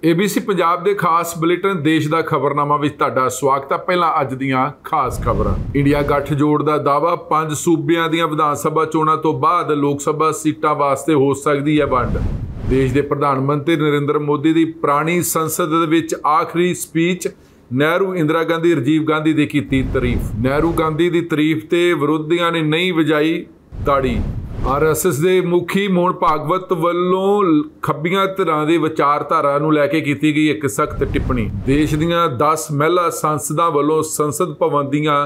ABC Punjab के खास bulletin देश का खबरनामा विच तुहाडा स्वागत है। पहला अज दीआं खास खबरां। इंडिया गठजोड़ का दावा 5 सूबियां दीआं विधान सभा चोणां तो बाद लोक सभा सीटां वास्ते हो सकदी है वंड। देश के प्रधानमंत्री नरेंद्र मोदी की पुरानी संसद विच आखिरी स्पीच नेहरू, इंदिरा गांधी, राजीव गांधी की कीती तारीफ। नेहरू गांधी की तारीफ ते विरोधियों ने नहीं वजाई ताड़ी। RSS के मुखी मोहन भागवत वालों खब्बियां धिरां दी विचारधारा नूं लैके कीती गई एक सख्त टिप्पणी। देश दीआं 10 महिला सांसदां वालों संसद भवन दीआं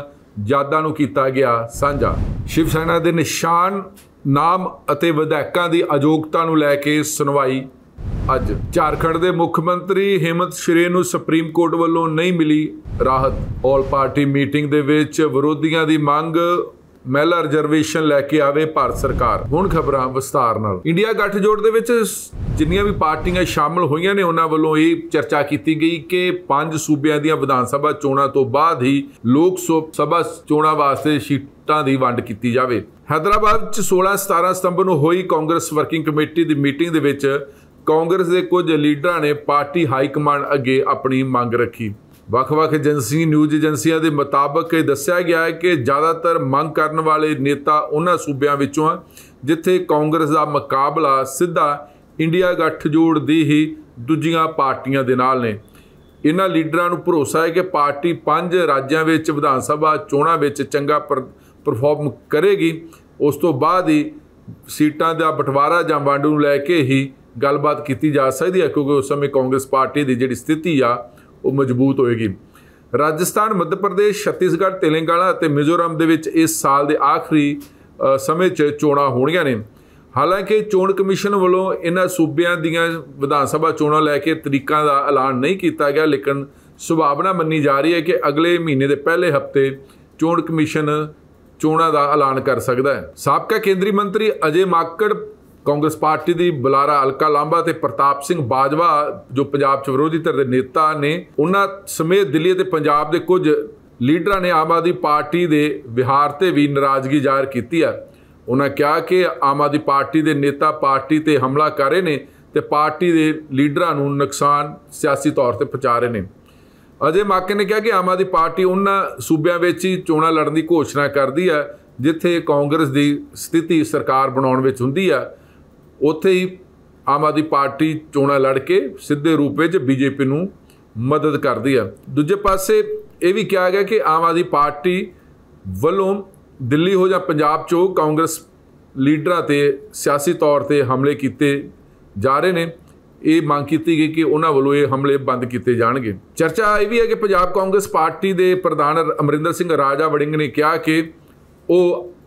यादां नूं कीता गया साझा। शिव सेना के निशान नाम अते विधायकों की अयोग्यता नूं लैके सुनवाई अज। झारखंड के मुख्यमंत्री हेमंत सोरेन नूं सुप्रीम कोर्ट वालों नहीं मिली राहत। ऑल पार्टी मीटिंग दे विच विरोधियों की मंग महिला रिजर्वेशन लैके आवे भारत सरकार। हुण खबरां विस्तार नाल। इंडिया गठजोड़ दे विच जिन्नियां भी पार्टियां शामिल होईयां ने उन्हां वल्लों इह चर्चा कीती गई कि 5 सूबियां दीआं विधान सभा चोणां तो बाद ही लोक सभा चोणां वास्ते सीटां दी वंड कीती जावे। हैदराबाद च 16-17 सितंबर नूं होई कांग्रेस वर्किंग कमेटी दी मीटिंग दे विच कांग्रेस के कुछ लीडरां ने पार्टी हाईकमान अगे अपनी मंग रखी। ਵੱਖ-ਵੱਖ ਏਜੰਸੀ न्यूज़ ਏਜੰਸੀਆਂ ਦੇ ਮੁਤਾਬਕ ਦੱਸਿਆ ਗਿਆ ਹੈ ਕਿ ਜ਼ਿਆਦਾਤਰ ਮੰਗ ਕਰਨ ਵਾਲੇ ਨੇਤਾ ਉਹਨਾਂ ਸੂਬਿਆਂ ਵਿੱਚੋਂ ਆ ਜਿੱਥੇ ਕਾਂਗਰਸ ਦਾ ਮੁਕਾਬਲਾ ਸਿੱਧਾ ਇੰਡੀਆ ਗੱਠਜੋੜ ਦੀ ਹੀ ਦੂਜੀਆਂ ਪਾਰਟੀਆਂ ਦੇ ਨਾਲ ਨੇ। ਇਹਨਾਂ ਲੀਡਰਾਂ ਨੂੰ ਭਰੋਸਾ ਹੈ ਕਿ ਪਾਰਟੀ 5 ਰਾਜਾਂ ਵਿੱਚ ਵਿਧਾਨ ਸਭਾ ਚੋਣਾਂ ਵਿੱਚ ਚੰਗਾ ਪਰਫਾਰਮ ਕਰੇਗੀ। ਉਸ ਤੋਂ ਬਾਅਦ ਹੀ ਸੀਟਾਂ ਦਾ ਬਟਵਾਰਾ ਜਾਂ ਵੰਡ ਨੂੰ ਲੈ ਕੇ ਹੀ ਗੱਲਬਾਤ ਕੀਤੀ ਜਾ ਸਕਦੀ ਹੈ ਕਿਉਂਕਿ ਉਸ ਸਮੇਂ ਕਾਂਗਰਸ ਪਾਰਟੀ ਦੀ ਜਿਹੜੀ ਸਥਿਤੀ ਆ वो मजबूत होएगी। राजस्थान, मध्य प्रदेश, छत्तीसगढ़, तेलंगाना और मिजोरम दे विच इस साल के आखिरी समय चोणां होणीआं ने। हालांकि चोण कमीशन वालों इन्हां सूबियां दीआं विधान सभा चोणां लैके तरीकां दा ऐलान नहीं किया गया, लेकिन संभावना मन्नी जा रही है कि अगले महीने के पहले हफ्ते चोण कमीशन चोणां दा ऐलान कर सकता है। साबका केंद्रीय मंत्री अजय माकड़, कांग्रेस पार्टी की बुलारा हल्का लांबा ते प्रताप सिंह बाजवा जो पंजाब च विरोधी धिर के नेता ने उन्हां समेत दिल्ली ते पंजाब के कुछ लीडरां ने आम आदमी पार्टी के विहार ते भी नाराज़गी जाहिर की है। उन्होंने कहा कि आम आदमी पार्टी के नेता पार्टी ते हमला कर रहे हैं ते पार्टी के लीडरां नूं नुकसान सियासी तौर पर पहुँचा रहे हैं। अजय माकड़ ने कहा कि आम आदमी पार्टी उन्होंने सूबियां विच ही चोणां लड़न की घोषणा करती है जिथे कांग्रेस की स्थिति सरकार बनाउण विच हुंदी है, उत्थे ही आम आदमी पार्टी चोणां लड़ के सीधे रूप में बीजेपी नूं मदद करती है। दूजे पासे ये भी कहा गया कि आम आदमी पार्टी वालों दिल्ली हो जां पंजाब चो कांग्रेस लीडरां ते सियासी तौर पर हमले किए जा रहे हैं। ये मांग की गई कि उन्होंने वालों ये हमले बंद किए जाएंगे। चर्चा ये भी है कि पंजाब कांग्रेस पार्टी के प्रधान अमरिंदर सिंह राजा वड़िंग ने कहा कि वो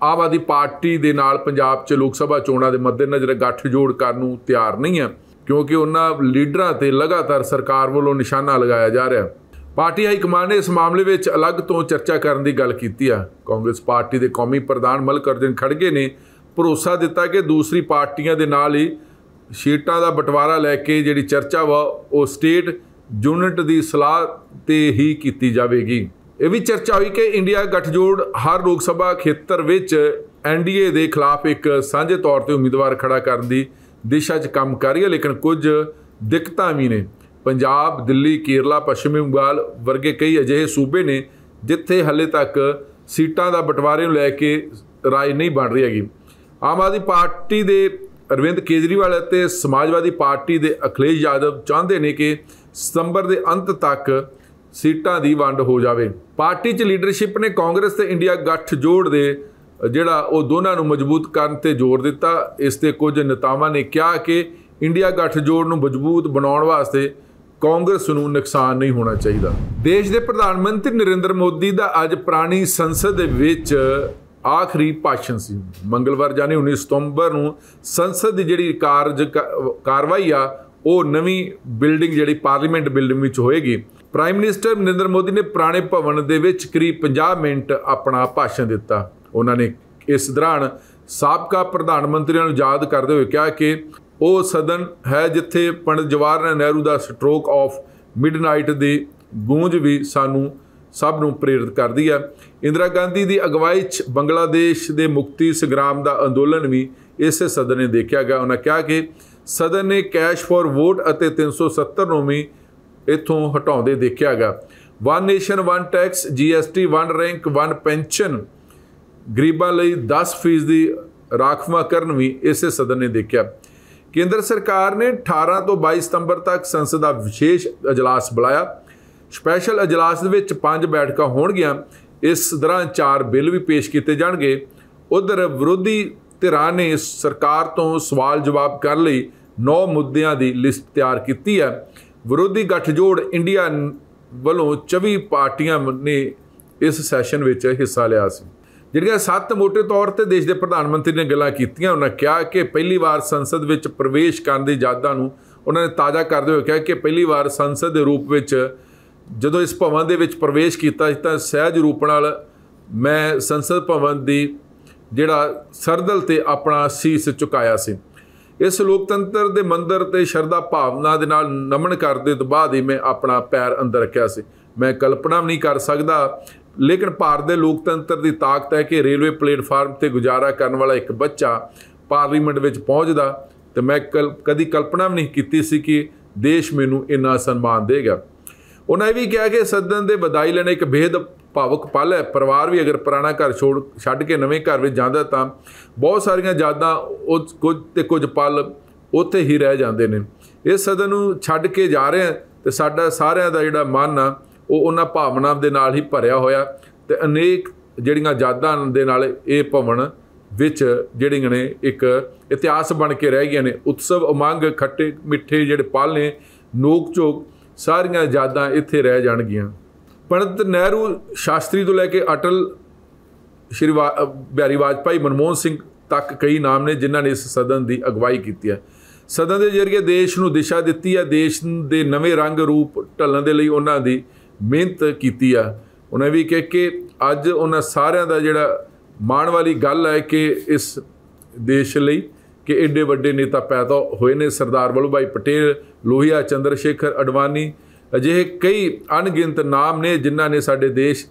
आम आदमी पार्टी के नाल पंजाब च लोक सभा चोणां के मद्देनज़र गठजोड़ करन नूं तैयार नहीं है क्योंकि उन्होंने लीडरां ते लगातार सरकार वालों निशाना लगाया जा रहा है। पार्टी हाईकमान ने इस मामले में अलग तो चर्चा करने की गल की है। कांग्रेस पार्टी के कौमी प्रधान मल्लिकार्जुन खड़गे ने भरोसा दिता कि दूसरी पार्टियां दे नाल ही सीटां दा बंटवारा लैके जिहड़ी चर्चा वा वो स्टेट यूनिट की सलाह ते ही की जाएगी। यह भी चर्चा हुई कि इंडिया गठजोड़ हर लोक सभा खेतर विच NDA के खिलाफ एक साझे तौर पर उम्मीदवार खड़ा करने की दिशा च काम कर रही है, लेकिन कुछ दिक्कतां भी ने। पंजाब, दिल्ली, केरला, पश्चिमी बंगाल वर्गे कई अजिहे सूबे ने जिथे हले तक सीटां दा बंटवारे नूं लैके राय नहीं बन रही हैगी। आम आदमी पार्टी के अरविंद केजरीवाल और समाजवादी पार्टी के अखिलेश यादव चाहते हैं कि सितंबर के अंत तक सीटां दी वंड हो जाए। पार्टी च लीडरशिप ने कांग्रेस ते इंडिया गठजोड़ दे जिहड़ा वो दोनों नूं मजबूत करन ते जोर दिता। इस ते कुछ नेतावां ने कहा कि इंडिया गठजोड़ नूं मजबूत बनाउण वास्ते कांग्रेस नूं नुकसान नहीं होना चाहिए। देश के प्रधानमंत्री नरेंद्र मोदी का अज पुरानी संसद विच आखिरी भाषण सी। मंगलवार यानी 19 सितंबर नूं संसद की जिहड़ी कार्रवाई आ वो नवीं बिल्डिंग जिहड़ी पार्लीमेंट बिल्डिंग विच होएगी। प्राइम मिनिस्टर नरेंद्र मोदी ने पुराने भवन दे विच करीब 50 मिनट अपना भाषण दिता। उन्होंने इस दौरान साबका प्रधानमंत्रियों को याद करते हुए कहा कि वो सदन है जिथे पंडित जवाहरलाल नेहरू का स्ट्रोक ऑफ मिडनाइट की गूंज भी सानू सब नूं प्रेरित करती है। इंदिरा गांधी की अगवाई बांग्लादेश के मुक्ति संग्राम का अंदोलन भी इस सदन ने देखा गया। उन्होंने कहा कि सदन ने कैश फॉर वोट और 370 ਨੂੰ ਵੀ इत्थों हटाउंदे देखिया गया। One nation one tax, GST, one rank one pension, गरीबां लई 10% राखवांकरण भी इसे सदन ने देखा। केंद्र सरकार ने 18 तो 22 सितंबर तक संसद का विशेष अजलास बुलाया। स्पैशल अजलास दे विच 5 बैठकां होणगीਆਂ। इस दौरान 4 बिल भी पेश किए जाणगे। उधर विरोधी धिरां ने सरकार तो सवाल जवाब करने लई 9 मुद्दों की लिस्ट तैयार की है। विरोधी गठजोड़ इंडिया वालों 24 पार्टियां ने इस सैशन में हिस्सा लिया सी। जिहड़ियां 7 मोटे तौर पर देश के प्रधानमंत्री ने गल्लां कीतियां, उन्होंने कहा कि पहली बार संसद में प्रवेश करने की यादां नूं उन्होंने ताज़ा करते हुए कहा कि पहली बार संसद के रूप में जदों इस भवन के प्रवेश किया तो सहज रूप नाल मैं संसद भवन की जिहड़ा सरदल ते अपना शीस झुकाया सी। इस लोकतंत्र के मंदिर ते शरधा भावना दे नाल नमन करने तो बाद ही मैं अपना पैर अंदर रखा सी। मैं कल्पना भी नहीं कर सकता, लेकिन भारत के लोकतंत्र की ताकत है कि रेलवे प्लेटफार्म पर गुजारा करने वाला एक बच्चा पार्लीमेंट में पहुँचता तो मैं कभी कल्पना भी नहीं की सी कि देश मैनू इन्ना सन्मान देगा। उन्होंने भी कहा कि सदन के बधाई लेना एक बेहद भावुक पल है। परिवार भी अगर पुराना घर छड्ड के नवें घर में जाता तो बहुत सारिया यादां कुछ पल उत्थे ही रह जाते हैं। इस सदन नूं छड्ड के जा रहे हैं तो साडा सारिਆਂ ਦਾ ਜਿਹੜਾ मन आ उन्हां भावना दे नाल ही भरिया होया ते अनेक ਜਿਹੜੀਆਂ यादां दे नाल ਇਹ भवन विच ਜਿਹੜੀਆਂ ने एक इतिहास बन के रह गए ने। उत्सव उमंग खट्टे मिठे ਜਿਹੜੇ पल ने नोक झोक सारियां यादां इत्थे रह जाणगीਆਂ। पंडित नेहरू शास्त्री तो लैके अटल श्री बिहारी वाजपेयी मनमोहन सिंह तक कई नाम ने जिन्होंने इस सदन की अगवाई की है। सदन के जरिए देश को दिशा दी है। देश के नवे रंग रूप ढलण के लिए उन्होंने मेहनत की है। उन्हें भी कह के अज उन्होंने सारिਆਂ ਦਾ ਜਿਹੜਾ माण वाली गल है कि इस देश ਲਈ कि एडे वड्डे नेता पैदा होए ने। सरदार वल्लभ भाई पटेल, लोहिया, चंद्रशेखर अडवाणी, अजिहे कई अनगिनत नाम ने जिन्हों ने साडे देश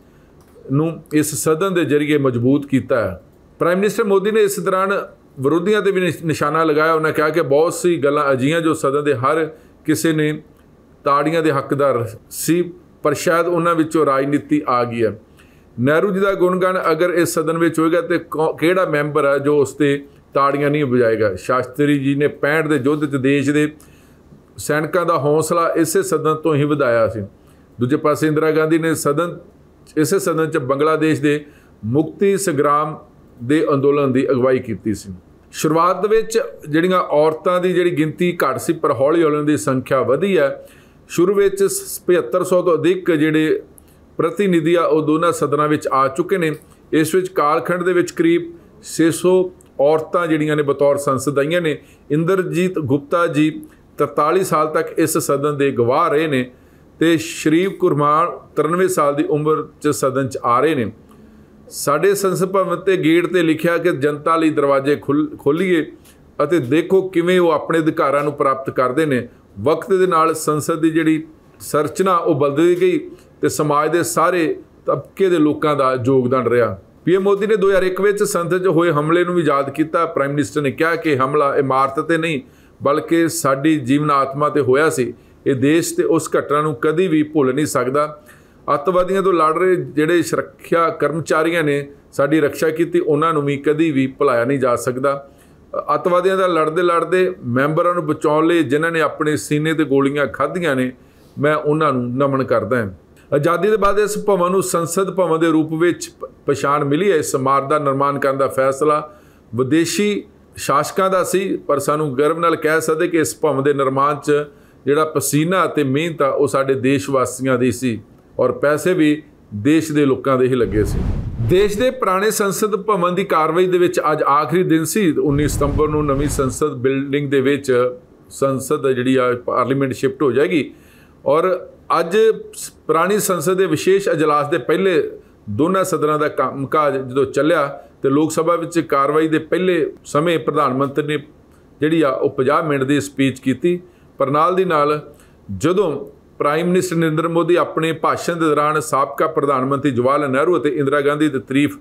नूं इस सदन के जरिए मजबूत किया है। प्राइम मिनिस्टर मोदी ने इस दौरान विरोधियों पर भी निशाना लगाया। उन्हें कहा कि बहुत सी गल्लां अजिहियां जो सदन के हर किसी ने ताड़ियां के हकदार सी, पर शायद उन्हां विचों राजनीति आ गई है। नेहरू जी का गुणगान अगर इस सदन में होएगा तो किहड़ा मैंबर है जो उसते ताड़ियां नहीं बजाएगा। शास्त्री जी ने 65 के युद्ध च देश के सैनिकों का हौसला इसे सदन तो ही वधाया सी। दूजे पासे इंदिरा गांधी ने इसे सदन च बांग्लादेश के मुक्ति संग्राम के अंदोलन की अगवाई की सी। शुरुआत विच जिहड़ियां औरतां दी जिहड़ी गिनती घट सी, पर हौली हौली उन्हां दी संख्या वधी है। शुरू में 7500 तो अधिक जिहड़े प्रतिनिधि आ वो दोनों सदनों में आ चुके हैं। इस विच कालखंड दे विच करीब 600 औरतां जिहड़ियां ने बतौर संसद आईयां ने। इंद्रजीत गुप्ता जी 43 साल तक इस सदन के गवाह रहे ने ते शरीफ कुरमान 93 साल की उम्र च सदन च आ रहे हैं। साडे संसद भवन के गेट पर लिखा कि जनता लई दरवाजे खोलीए अते देखो किवें वो अपने अधिकारां नूं प्राप्त करते हैं। वक्त के नाल संसद की जिहड़ी संरचना वो बदलदी गई तो समाज के सारे तबके के लोगों का योगदान रहा। PM मोदी ने 2001 में संसद होए हमले नूं भी याद किया। प्राइम मिनिस्टर ने कहा कि हमला इमारत ते नहीं बल्कि साडी जीवन आत्मा ते होया सी। ये देश ते उस घटना नूं कदी भी भुल नहीं सकदा। अतवादियों तो लड़ रहे जिहड़े सुरक्षा कर्मचारियों ने साडी रक्षा की उन्हां नूं भी कदी भी भुलाया नहीं जा सकदा। अतवादियों का लड़ते लड़ते मैंबरां नूं बचाउण लई जिन्हां ने अपने सीने ते गोलियां खाधियां ने, मैं उन्हां नूं नमन करदा हां। आज़ादी के बाद इस भवन नूं संसद भवन के रूप में पछाण मिली है। इस इमारत का निर्माण करने का फैसला विदेशी शासकों का सी, पर सानू गर्व नाल कह सकते कि इस भवन के निर्माण च जिहड़ा पसीना ते मेहनत आ वो साडे देशवासियों दी सी और पैसे भी देश के लोगों के ही लगे सी। देश के पुराने संसद भवन की कार्रवाई दे विच अज आखिरी दिन सी। 19 सितंबर नूं नवीं संसद बिल्डिंग दे विच संसद जिहड़ी आ पार्लीमेंट शिफ्ट हो जाएगी और अज पुरानी संसद के विशेष अजलास के पहले दोनों सदनों का कामकाज जो चलिया तो लोक सभा में कार्रवाई के पहले समय प्रधानमंत्री ने जिहड़ी आ 50 मिनट की स्पीच की, पर नाल दी नाल जदों प्राइम मिनिस्टर नरेंद्र मोदी अपने भाषण के दौरान साबका प्रधानमंत्री जवाहर लाल नेहरू और इंदिरा गांधी की तारीफ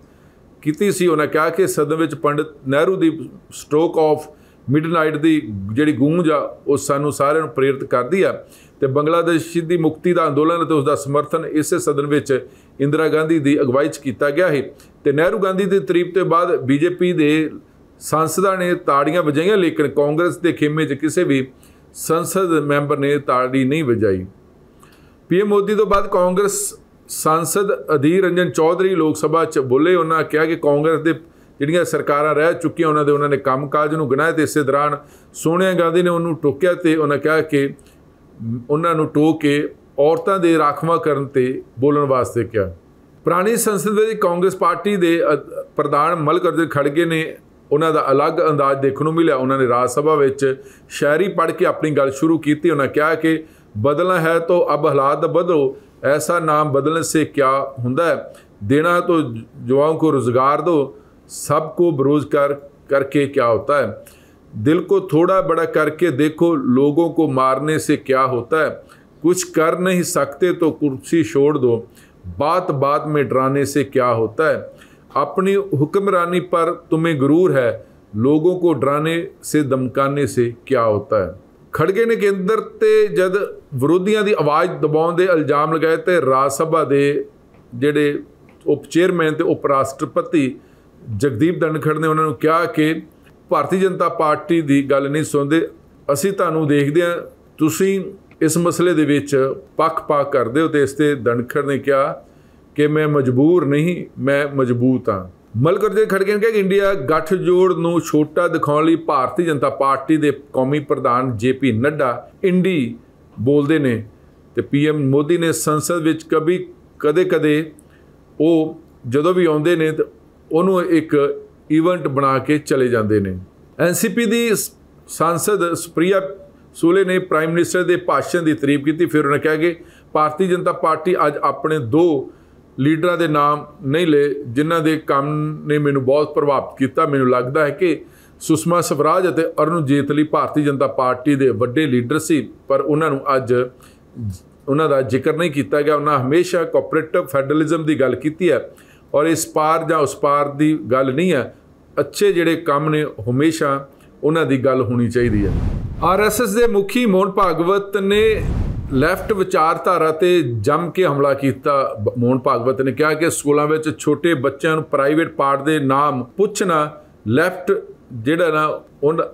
की सी। उन्हें कहा कि सदन में पंडित नेहरू की स्ट्रोक ऑफ मिडनाइट की जिहड़ी गूंज आ वो सानू सारिਆਂ ਨੂੰ प्रेरित करती है। तो बंगलादेश की मुक्ति का अंदोलन तो उसका समर्थन इस सदन में इंदिरा गांधी की अगवाई किया गया है। तो नेहरू गांधी की तारीफ के बाद बीजेपी के सांसदा ने ताड़ियां वजाइयां, लेकिन कांग्रेस के खेमे किसी भी संसद मैंबर ने ताड़ी नहीं वजाई। पीएम मोदी तो बाद कांग्रेस सांसद अधीर रंजन चौधरी लोक सभा च बोले। उन्होंने कहा कि कांग्रेस के ਜਿਹੜੀਆਂ ਸਰਕਾਰਾਂ ਰਹਿ ਚੁੱਕੀਆਂ ਉਹਨਾਂ ਨੇ ਕੰਮਕਾਜ ਨੂੰ ਗਿਣਾਇਆ ਤੇ ਇਸੇ ਦੌਰਾਨ ਸੋਨੀਆ ਗਾਂਧੀ ਨੇ ਉਹਨੂੰ ਟੋਕਿਆ ਤੇ ਉਹਨਾਂ ਕਿਹਾ ਕਿ ਉਹਨਾਂ ਨੂੰ ਟੋਕ ਕੇ ਔਰਤਾਂ ਦੇ ਰਾਖਵਾਂਕਰਨ ਤੇ ਬੋਲਣ ਵਾਸਤੇ ਕਿਹਾ। ਪੁਰਾਣੀ ਸੰਸਦ ਵਿੱਚ ਕਾਂਗਰਸ ਪਾਰਟੀ ਦੇ ਪ੍ਰਧਾਨ ਮੱਲਕਾਰਜੁਨ ਖੜਗੇ ਨੇ ਉਹਨਾਂ ਦਾ ਅਲੱਗ ਅੰਦਾਜ਼ ਦੇਖਣ ਨੂੰ ਮਿਲਿਆ। ਉਹਨਾਂ ਨੇ ਰਾਜ ਸਭਾ ਵਿੱਚ ਸ਼ਾਇਰੀ ਪੜ੍ਹ ਕੇ ਆਪਣੀ ਗੱਲ ਸ਼ੁਰੂ ਕੀਤੀ। ਉਹਨਾਂ ਕਿਹਾ ਕਿ ਬਦਲਣਾ ਹੈ तो अब हालात बदलो, ऐसा नाम बदलने से क्या होता है, देना है तो युवाओं को रोज़गार दो, सबको बेरोजगार करके क्या होता है, दिल को थोड़ा बड़ा करके देखो, लोगों को मारने से क्या होता है, कुछ कर नहीं सकते तो कुर्सी छोड़ दो, बात बात में डराने से क्या होता है, अपनी हुक्मरानी पर तुम्हें गुरूर है, लोगों को डराने से धमकाने से क्या होता है। खड़गे ने केंद्र ते जद विरोधियों की आवाज़ दबाउण दे इल्जाम लगाए तो राज सभा के जिहड़े उप चेयरमैन ते उप राष्ट्रपति जगदीप धनखड़ ने उन्होंने कहा कि भारतीय जनता पार्टी की गल नहीं सुनते, असी तुहानूं देखदे हां तुसीं इस मसले दे विच पक्ष-पाक करदे हो। तो इस ते धनखड़ ने कहा कि मैं मजबूर नहीं, मैं मजबूत हाँ। मल्लिकार्जुन खड़गे ने कहा कि इंडिया गठजोड़ नूं छोटा दिखाउण लई भारतीय जनता पार्टी के कौमी प्रधान JP नड्डा इंडी बोलते ने। तो PM मोदी ने संसद विच कदे कदे वो जदों भी आउंदे ने तो ਉਹਨੂੰ एक इवेंट बना के चले जाते हैं। NCP की सांसद सुप्रिया सूले ने प्राइम मिनिस्टर के भाषण की तारीफ की। फिर उन्होंने कहा कि भारतीय जनता पार्टी अज अपने 2 लीडर के नाम नहीं ले जिन्हों के काम ने मैनू बहुत प्रभावित किया। मैनू लगता है कि सुषमा स्वराज और अरुण जेतली भारतीय जनता पार्टी के वड्डे लीडर सी, पर उन्होंने अज उन्होंने जिक्र नहीं किया गया। उन्होंने हमेशा कोऑपरेटिव फैडरलिज्म की गल की है और इस पार या उस पार की गल नहीं है। अच्छे जिहड़े काम ने हमेशा उन्हां दी गल होनी चाहिए है। RSS के मुखी मोहन भागवत ने लैफ्ट विचारधारा ते जम के हमला किया। मोहन भागवत ने कहा कि स्कूलों में छोटे बच्चों को प्राइवेट पार्ट के नाम पूछना लैफ्ट जिहड़ा ना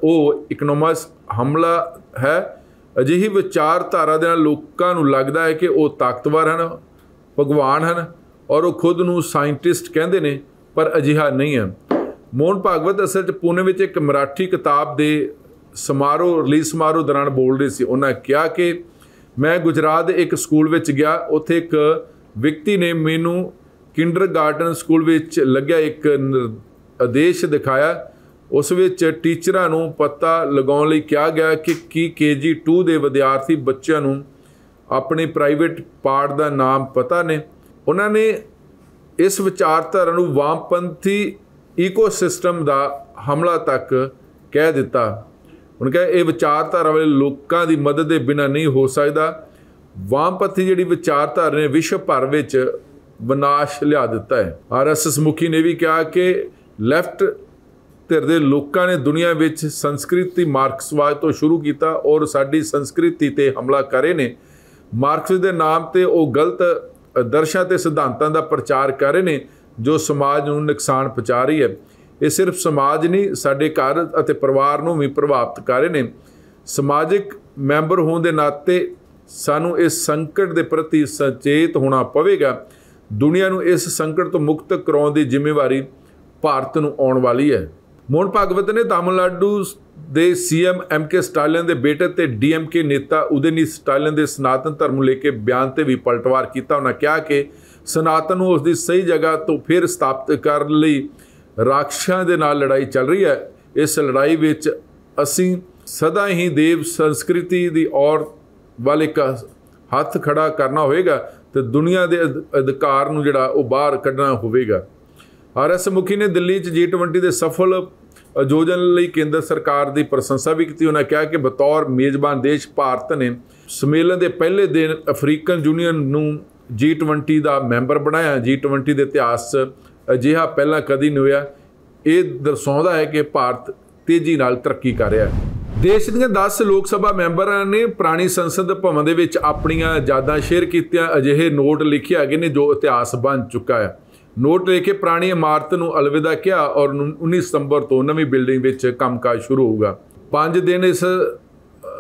वो इकनॉमिक्स हमला है। अजिही विचारधारा दे नाल लोकां नूं लगदा है कि वो ताकतवर हैं, भगवान हैं और वो खुद नूं साइंटिस्ट कहते हैं, पर अजिहा नहीं है। मोहन भागवत असल पुणे में एक मराठी किताब के समारोह रिलीज समारोह दौरान बोल रहे थे। उन्होंने कहा कि मैं गुजरात एक स्कूल में गया, उत्थे एक व्यक्ति ने मैनू किंडरगार्टन स्कूल में लग्या एक आदेश दिखाया। उस विच टीचरां नूं पता लगाउण लई कहा गया कि KG2 के विद्यार्थी बच्चों नूं अपने प्राइवेट पार्ट का नाम पता ने। उन्होंने इस विचारधारा नूं वामपंथी ईकोसिस्टम का हमला तक कह दिता। उन्होंने कहा यह विचारधारा वाले लोगों की मदद के बिना नहीं हो सकता। वामपंथी जिहड़ी विचारधारा ने विश्व भर में विनाश लिया दिता है। RSS मुखी ने भी कहा कि लैफ्ट धिर दे लोगों ने दुनिया में संस्कृति मार्क्सवाद तो शुरू किया और साडी संस्कृति ते हमला करे ने। मार्क्स के नाम ते वो गलत आदर्शां ते सिद्धांतां दा प्रचार कर रहे हैं जो समाज नूं नुकसान पहुँचा रही है। ये सिर्फ समाज नहीं साडे घर अते परिवार नूं भी प्रभावित कर रहे हैं। समाजिक मैंबर होने के नाते सानूं इस संकट के प्रति सचेत होना पवेगा। दुनिया नूं इस संकट तो मुक्त कराउण दी जिम्मेवारी भारत नूं आउण वाली है। मोहन भागवत ने तमिलनाडु के CM MK स्टालिन के बेटे ते DMK नेता उदयनीत स्टालिन के सनातन धर्म लेके बयान से भी पलटवार किया। उन्होंने कहा कि सनातन को उसकी सही जगह तो फिर स्थापित करने लई राक्षसां दे नाल लड़ाई चल रही है। इस लड़ाई में असी सदा ही देव संस्कृति की ओर वाले का हथ खड़ा करना होएगा तो दुनिया के अधिकार नूं जिहड़ा वो बाहर कढ़ना होवेगा। RS मुखी ने दिल्ली G20 के सफल आयोजन लई केंद्र सरकार की प्रशंसा भी की। उन्होंने कहा कि बतौर मेजबान देश भारत ने सम्मेलन के पहले दिन अफ्रीकन यूनियन नूं G20 का मैंबर बनाया। G20 के इतिहास अजिहा पहला कदी नहीं होया। ये दर्शाता है कि भारत तेजी नाल तरक्की कर रहा है। देश ਦੀਆਂ 10 लोक सभा मैंबरां ने पुरानी संसद भवन ਦੇ ਵਿੱਚ ਆਪਣੀਆਂ ਯਾਦਾਂ ਸ਼ੇਅਰ ਕੀਤੀਆਂ। ਅਜਿਹੇ ਨੋਟ ਲਿਖੇ ਹੈਗੇ ਨੇ ਜੋ ਇਤਿਹਾਸ ਬਣ ਚੁੱਕਾ ਹੈ। ਨੋਟ ਲੈ ਕੇ ਪੁਰਾਣੀ ਇਮਾਰਤ ਨੂੰ ਅਲਵਿਦਾ ਕਿਹਾ ਔਰ 19 ਸਤੰਬਰ ਤੋਂ ਨਵੀਂ ਬਿਲਡਿੰਗ ਵਿੱਚ ਕੰਮਕਾਜ ਸ਼ੁਰੂ ਹੋਊਗਾ। 5 ਦਿਨ ਇਸ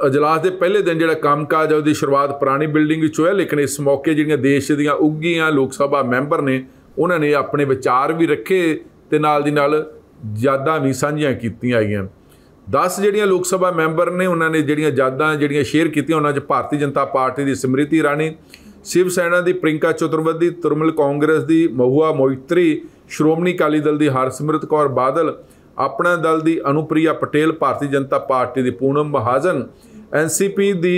ਅਜਲਾਸ ਦੇ ਪਹਿਲੇ ਦਿਨ ਜਿਹੜਾ ਕੰਮਕਾਜ ਹੈ ਉਹਦੀ ਸ਼ੁਰੂਆਤ ਪੁਰਾਣੀ ਬਿਲਡਿੰਗ ਵਿੱਚ ਹੋਇਆ, ਲੇਕਿਨ ਇਸ ਮੌਕੇ ਜਿਹੜੀਆਂ ਦੇਸ਼ ਦੀਆਂ ਉੱਘੀਆਂ ਲੋਕ ਸਭਾ ਮੈਂਬਰ ਨੇ ਉਹਨਾਂ ਨੇ ਆਪਣੇ ਵਿਚਾਰ ਵੀ ਰੱਖੇ ਤੇ ਨਾਲ ਦੀ ਨਾਲ ਯਾਦਾਂ ਵੀ ਸਾਂਝੀਆਂ ਕੀਤੀਆਂ ਆਈਆਂ। 10 ਜਿਹੜੀਆਂ ਲੋਕ ਸਭਾ ਮੈਂਬਰ ਨੇ ਉਹਨਾਂ ਨੇ ਜਿਹੜੀਆਂ ਯਾਦਾਂ ਜਿਹੜੀਆਂ ਸ਼ੇਅਰ ਕੀਤੀਆਂ ਉਹਨਾਂ 'ਚ ਭਾਰਤੀ ਜਨਤਾ ਪਾਰਟੀ ਦੀ ਸਮ੍ਰਿਤੀ ਇਰਾਨੀ, शिव सेना की प्रियंका चतुर्वेदी, तृणमूल कांग्रेस की महुआ मोइत्री, श्रोमणी अकाली दल की हरसिमरत कौर बादल, अपना दल की अनुप्रिया पटेल, भारतीय जनता पार्टी की पूनम महाजन, NCP की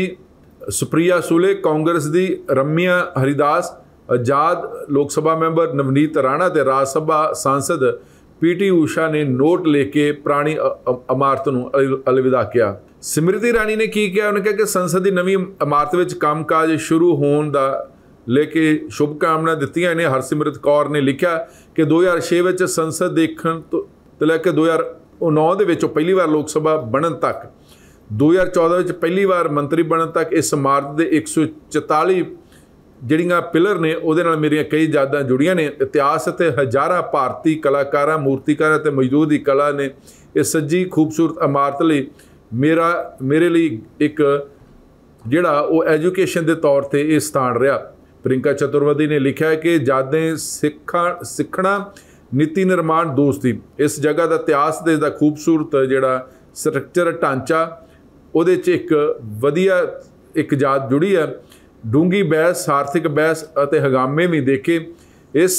सुप्रिया सुले, कांग्रेस की रम्या हरिदास, आजाद लोक सभा मैंबर नवनीत राणा ते राज सभा सांसद PT ऊषा ने नोट लेके पुरानी इमारत नूं अलविदा किया। सिमृति ईरानी ने की किया, उन्होंने कहा कि संसद की नवीं इमारत में कामकाज शुरू होने का लेके शुभकामना दित्तियां ने। हरसिमरत कौर ने लिखा कि 2006 में संसद देखण तो लैके 2009 दे विच पहली बार लोक सभा बनन तक, 2014 में पहली बार मंत्री बनन तक इस इमारत के 144 ਜਿਹੜੀਆਂ ਪਿਲਰ ਨੇ ਉਹਦੇ ਨਾਲ ਮੇਰੀਆਂ ਕਈ ਯਾਦਾਂ ਜੁੜੀਆਂ ਨੇ। ਇਤਿਹਾਸ ਅਤੇ ਹਜ਼ਾਰਾਂ ਭਾਰਤੀ ਕਲਾਕਾਰਾਂ, ਮੂਰਤੀਕਾਰਾਂ ਅਤੇ ਮੌਜੂਦ ਦੀ ਕਲਾ ਨੇ ਇਸ ਸੱਜੀ ਖੂਬਸੂਰਤ ਇਮਾਰਤ ਲਈ ਮੇਰੇ ਲਈ ਇੱਕ ਜਿਹੜਾ ਉਹ ਐਜੂਕੇਸ਼ਨ ਦੇ ਤੌਰ ਤੇ ਇਹ ਸਥਾਨ ਰਿਹਾ। ਪ੍ਰਿੰਕਾ ਚਤੁਰਵੇਦੀ ਨੇ ਲਿਖਿਆ ਕਿ ਯਾਦਾਂ ਸਿੱਖਣਾ ਨੀਤੀ ਨਿਰਮਾਣ ਦੋਸਤੀ, ਇਸ ਜਗ੍ਹਾ ਦਾ ਇਤਿਹਾਸ ਤੇ ਦਾ ਖੂਬਸੂਰਤ ਜਿਹੜਾ ਸਟਰਕਚਰ ਢਾਂਚਾ ਉਹਦੇ 'ਚ ਇੱਕ ਵਧੀਆ ਇੱਕ ਯਾਦ ਜੁੜੀ ਹੈ। ਡੂੰਘੀ ਬਹਿਸ, ਸਾਰਥਿਕ ਬਹਿਸ ਅਤੇ ਹੰਗਾਮੇ ਵੀ ਦੇਖੇ। ਇਸ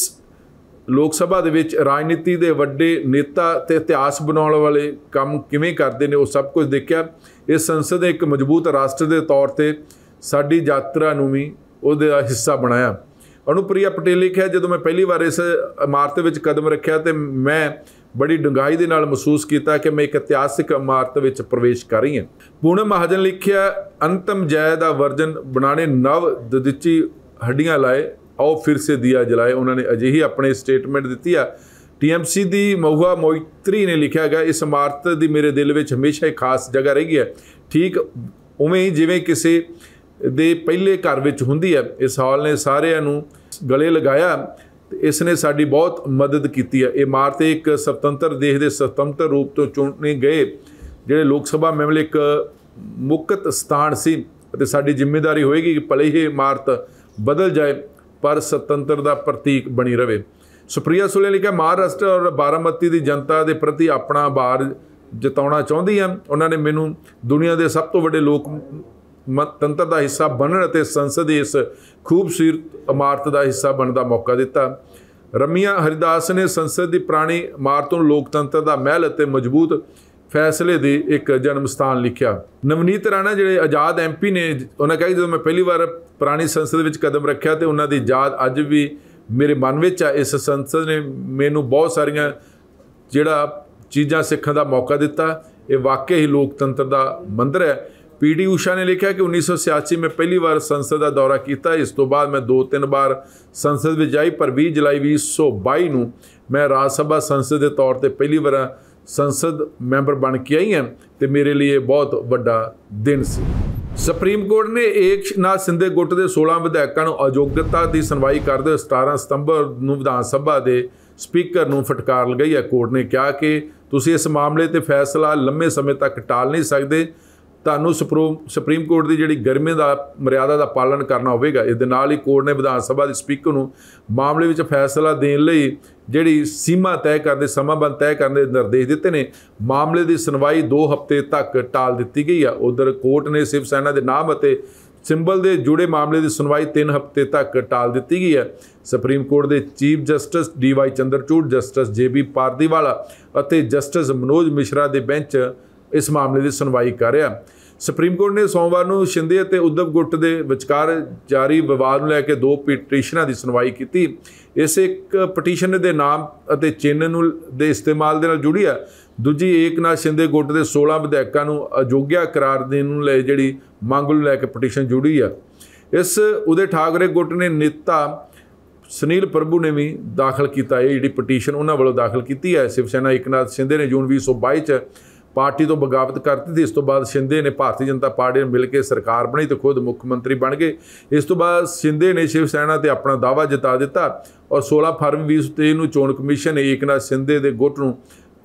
ਲੋਕ ਸਭਾ ਦੇ ਵਿੱਚ ਰਾਜਨੀਤੀ ਦੇ ਵੱਡੇ ਨੇਤਾ ਤੇ ਇਤਿਹਾਸ ਬਣਾਉਣ ਵਾਲੇ ਕੰਮ ਕਿਵੇਂ ਕਰਦੇ ਨੇ ਉਹ ਸਭ ਕੁਝ ਦੇਖਿਆ। ਇਸ ਸੰਸਦ ਨੇ ਇੱਕ ਮਜ਼ਬੂਤ ਰਾਸ਼ਟਰ ਦੇ ਤੌਰ ਤੇ ਸਾਡੀ ਯਾਤਰਾ ਨੂੰ ਵੀ ਉਹਦਾ ਹਿੱਸਾ ਬਣਾਇਆ। ਅਨੁਪ੍ਰਿਆ ਪਟੇਲ ਲਿਖਿਆ, ਜਦੋਂ ਮੈਂ ਪਹਿਲੀ ਵਾਰ ਇਸ ਇਮਾਰਤ ਵਿੱਚ ਕਦਮ ਰੱਖਿਆ ਤੇ ਮੈਂ बड़ी डूंघाई दे नाल महसूस किया कि मैं एक इतिहासिक इमारत में प्रवेश कर रही हूँ। पूनम महाजन लिखिया, अंतम जय का वर्जन बनाने नव ददीची हड्डियां लाए, आओ फिर से दिया जलाए। उन्होंने अजिही अपने स्टेटमेंट दी है। TMC की महुआ मोइत्री ने लिखा गया, इस इमारत की मेरे दिल में हमेशा एक खास जगह रही है, ठीक उवें ही जिवें किसी दे पहले घर में हुंदी है। इस हॉल ने सारिਆਂ ਨੂੰ गले लगाया, इसने साड़ी बहुत मदद की है। ये इमारत एक स्वतंत्र देश के स्वतंत्र रूप तो चुने गए जोड़े लोक सभा मैंबर एक मुक्त स्थान सी, साड़ी जिम्मेदारी होएगी कि भले ही इमारत बदल जाए पर स्वतंत्र का प्रतीक बनी रहे। सुप्रिया सुले ने लिखा, महाराष्ट्र और बारामती की जनता के प्रति अपना आभार जताना चाहती हैं। उन्होंने मैनू दुनिया के सब तो बड़े लोक तंत्र का हिस्सा बनने और संसद इस खूबसूरत इमारत का हिस्सा बनने का मौका दिता। रमिया हरिदास ने संसद की पुरानी इमारत को लोकतंत्र का महल और मजबूत फैसले की एक जन्म स्थान लिखा। नवनीत राणा जो आजाद MP ने, उन्होंने कहा जो मैं पहली बार पुरानी संसद में कदम रखा तो उन्होंने याद अज भी मेरे मन में आ। इस संसद ने मैनू बहुत सारिया जोड़ा चीज़ां सीखने का मौका दिता। ये वाकई ही लोकतंत्र का मंदिर है। PT ऊषा ने लिखा कि 1986 में पहली बार संसद का दौरा किया, इस तो बाद मैं 2-3 बार संसद में जाई, पर 20 जुलाई 2022 ਨੂੰ मैं राज सभा संसद के तौर पर पहली बार संसद मैंबर बन के आई हैं तो मेरे लिए बहुत बड़ा दिन सी। सुप्रीम कोर्ट ने एकनाथ शिंदे गुट के 16 विधायकों को अयोग्यता की सुनवाई करते 17 सितंबर ਨੂੰ विधान सभा के स्पीकर ਨੂੰ फटकार लगाई है। कोर्ट ने कहा कि तुसीं इस मामले ते फैसला लंबे समय तक टाल नहीं सकते, ਤੁਹਾਨੂੰ ਸੁਪਰੀਮ ਕੋਰਟ ਦੀ ਜਿਹੜੀ ਗਰਮੀ ਦਾ ਮਰਿਆਦਾ ਦਾ ਪਾਲਣ ਕਰਨਾ ਹੋਵੇਗਾ। ਇਹਦੇ ਨਾਲ ਹੀ ਕੋਰਟ ਨੇ ਵਿਧਾਨ ਸਭਾ ਦੇ ਸਪੀਕਰ ਨੂੰ ਮਾਮਲੇ ਵਿੱਚ ਫੈਸਲਾ ਦੇਣ ਲਈ ਜਿਹੜੀ ਸੀਮਾ ਤੈਅ ਕਰਦੇ ਸਮਾਂਬੰਦ ਤੈਅ ਕਰਨ ਦੇ ਨਿਰਦੇਸ਼ ਦਿੱਤੇ ਨੇ। ਮਾਮਲੇ ਦੀ ਸੁਣਵਾਈ 2 ਹਫ਼ਤੇ ਤੱਕ ਟਾਲ ਦਿੱਤੀ ਗਈ ਆ। ਉਧਰ ਕੋਰਟ ਨੇ शिव सेना ਦੇ ਨਾਮ ਅਤੇ ਸਿੰਬਲ ਦੇ ਜੁੜੇ ਮਾਮਲੇ ਦੀ ਸੁਣਵਾਈ 3 ਹਫ਼ਤੇ ਤੱਕ ਟਾਲ ਦਿੱਤੀ ਗਈ ਹੈ। ਸੁਪਰੀਮ ਕੋਰਟ ਦੇ chief justice DY Chandrachud, justice JB Pardiwala ਅਤੇ ਜਸਟਿਸ ਮਨੋਜ ਮਿਸ਼ਰਾ ਦੇ ਬੈਂਚ इस मामले की सुनवाई कर रहा। सुप्रीम कोर्ट ने सोमवार को शिंदे और उद्धव गुट के विचकार जारी विवाद को लैके 2 पटीशनों की सुनवाई की। इस एक पटीशन के नाम और चिन्ह के इस्तेमाल के नाल जुड़ी है। दूजी एकनाथ शिंदे गुट के 16 विधायकों को अयोग्य करार देने लई जिहड़ी मंग नूं लैके पटीशन जुड़ी है। इस उदय ठाकरे गुट ने नेता सुनील प्रभु ने भी दाखिल किया। ये जी पटीशन उन्होंने वालों दाखिल की है। शिव सेना एकनाथ शिंदे ने जून 2022 पार्टी तो बगावत करती थी। इस तो बाद शिंदे ने भारतीय जनता पार्टी में मिल के सरकार बनाई तो खुद मुख्यमंत्री बन गए। इस तो बाद शिंदे ने शिव सेना ते अपना दावा जिता दिता और 16 फरवरी 2023 ਨੂੰ चोण कमीशन ने एकनाथ शिंदे के गुट ਨੂੰ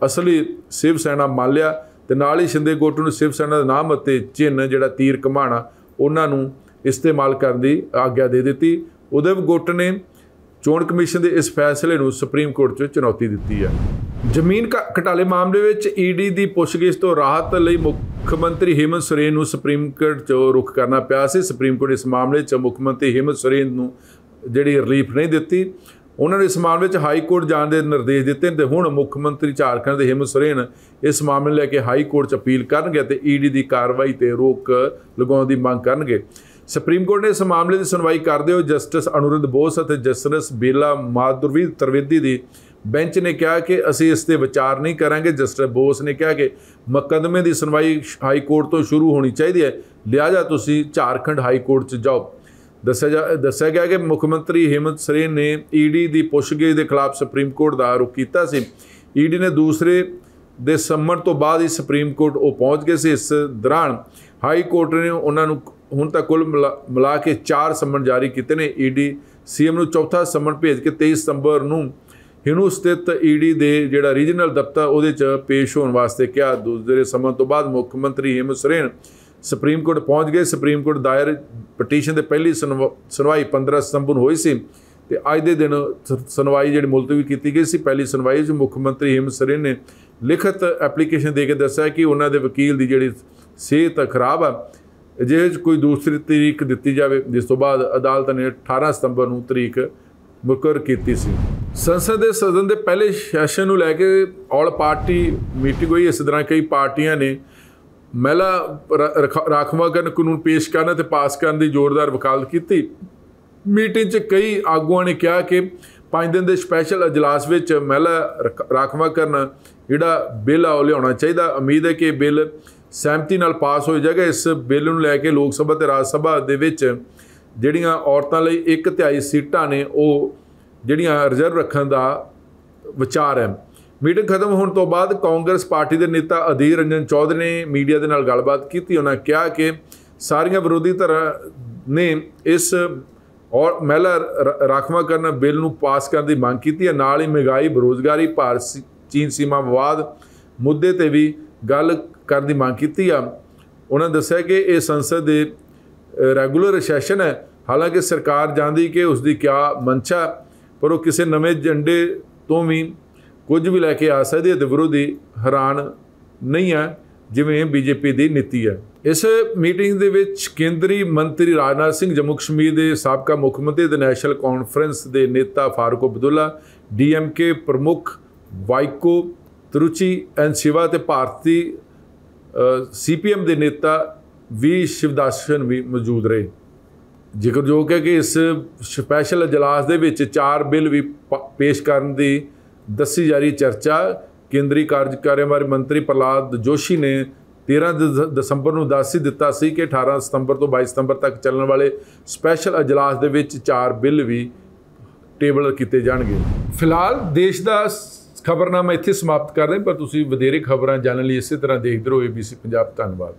असली शिव सेना मान लिया ਤੇ ਨਾਲ ही शिंदे गुट ਨੂੰ शिव सेना ਦਾ ਨਾਮ ਅਤੇ ਚਿੰਨ੍ਹ ਜਿਹੜਾ तीर ਘਮਾਣਾ ਉਹਨਾਂ ਨੂੰ इस्तेमाल करने की आग्ञा दे दी। उदय गुट ने चोण कमीशन के इस फैसले को सुप्रीम कोर्ट च चुनौती दी है। जमीन घटाले मामले में ईडी की पुछगिछ तो राहत लई मुख्यमंत्री हेमंत सोरेन को सुप्रीम कोर्ट चो रुख करना पिया सी। सुप्रीम कोर्ट इस मामले च मुख्यमंत्री हेमंत सोरेन को जिहड़ी रिलीफ नहीं दी। उन्होंने इस मामले में हाई कोर्ट जाने के निर्देश दिते तो हुण मुख्यमंत्री झारखंड के हेमंत सोरेन इस मामले लैके हाई कोर्ट च अपील करनगे ते ईडी की कार्रवाई ते रोक लगाउण दी मंग करनगे। सुप्रीम कोर्ट ने इस मामले की सुनवाई करते हुए जस्टिस अनिरुद्ध बोस और जस्टिस बेला माधुरी त्रिवेदी की बेंच ने कहा कि असी इस पर विचार नहीं करांगे। जस्टिस बोस ने कहा कि मुकदमे की सुनवाई हाई कोर्ट तो शुरू होनी चाहिए, लिहाजा तुसी झारखंड हाई कोर्ट च जाओ। दस्या गया कि मुख्यमंत्री हेमंत सोरेन ने ईडी की पुछगिछ के खिलाफ सुप्रीम कोर्ट का रुख किया सी। ईडी ने दूसरे दे सम्मन तो बाद ही सुप्रीम कोर्ट वो पहुँच गए सी। इस दौरान हाई कोर्ट ने उन्होंने हुण तक कुल मिला के 4 सम्मन जारी किए ने। ईडी सीएम नूं चौथा सम्मन भेज के 23 सितंबर नूं हिनू स्थित ईडी दे जिहड़ा रीजनल दफ्तर उहदे च पेश होने वास्ते कहा। दूसरे सम्मन तो बाद मुख्यमंत्री हेमंत सोरेन सुप्रीम कोर्ट पहुँच गए। सुप्रीम कोर्ट दायर पटीशन की पहली सुनवाई 15 सितंबर हुई सी ते अज दे दिन सुनवाई जिहड़ी मुलतवी की गई सी। पहली सुनवाई च मुख्यमंत्री हेमंत सोरेन ने लिखित एप्लीकेशन दे के दस्सिया कि उन्हां दे वकील की जिहड़ी सेहत खराब आ, जे कोई दूसरी तरीक दी जाए। जिस तो बाद अदालत ने 18 सितंबर को तरीक मुकर की सी। संसद के सदन के पहले सैशन को लैके ऑल पार्टी मीटिंग हुई। इस तरह कई पार्टियां ने महिला राखवांकरण कानून पेश करने ते पास करने की जोरदार वकालत की। मीटिंग च कई आगुआं ने कहा कि 5 दिन के स्पैशल अजलास में महिला राखवांकरण जिहड़ा बिल आ लियाउणा चाहिए। उम्मीद है कि बिल सहमति नाल पास हो जाएगा। इस बिल नूं लैके लोक सभा ते राज सभा दे विच जिहड़ियां औरतां लई 1/3 सीटां ने वो जिहड़ियां रिजर्व रखण दा विचार है। मीटिंग खत्म होने तो बाद कांग्रेस पार्टी के नेता अधीर रंजन चौधरी ने मीडिया के नाल गलबात की। उन्होंने कहा कि सारियां विरोधी धिरां ने इस और महिला राखवांकरण बिल नूं पास करने की मांग की है। नाल ही महंगाई, बेरोजगारी, भारत चीन सीमा विवाद मुद्दे ते भी गल करने की मांग की है। उन्होंने दस्सिया कि यह संसद के रैगूलर सैशन है। हालांकि सरकार जानती कि उसकी क्या मंशा, पर वो किसी नवे एजेंडे तो भी कुछ भी लैके आ सकती है तो विरोधी हैरान नहीं है जिवें बीजेपी की नीति है। इस मीटिंग दे विच केंद्री मंत्री राजनाथ सिंह, जम्मू कश्मीर के साबका मुख्यमंत्री ते नेशनल कॉन्फ्रेंस के नेता फारूक अब्दुल्ला, DMK प्रमुख वाइको तरुचि एन शिवा ते भारती CPM के नेता V शिवदासन भी मौजूद रहे। जिक्रयोग है कि इस स्पैशल अजलास के विच 4 बिल भी पेश करने की दसी जा रही चर्चा। केंद्रीय कार्यकारी मंत्री प्रहलाद जोशी ने 13 दसंबर को दस ही दिता सी कि 18 सितंबर तो 22 सितंबर तक चलने वाले स्पैशल अजलास के विच 4 बिल भी टेबल किए जाएंगे। फिलहाल देश का खबरनामा इत्थे समाप्त कर रहे, पर तुसीं वधेरे खबरां जानने लिए इसी तरह देखते रहो ABC पंजाब। धन्यवाद।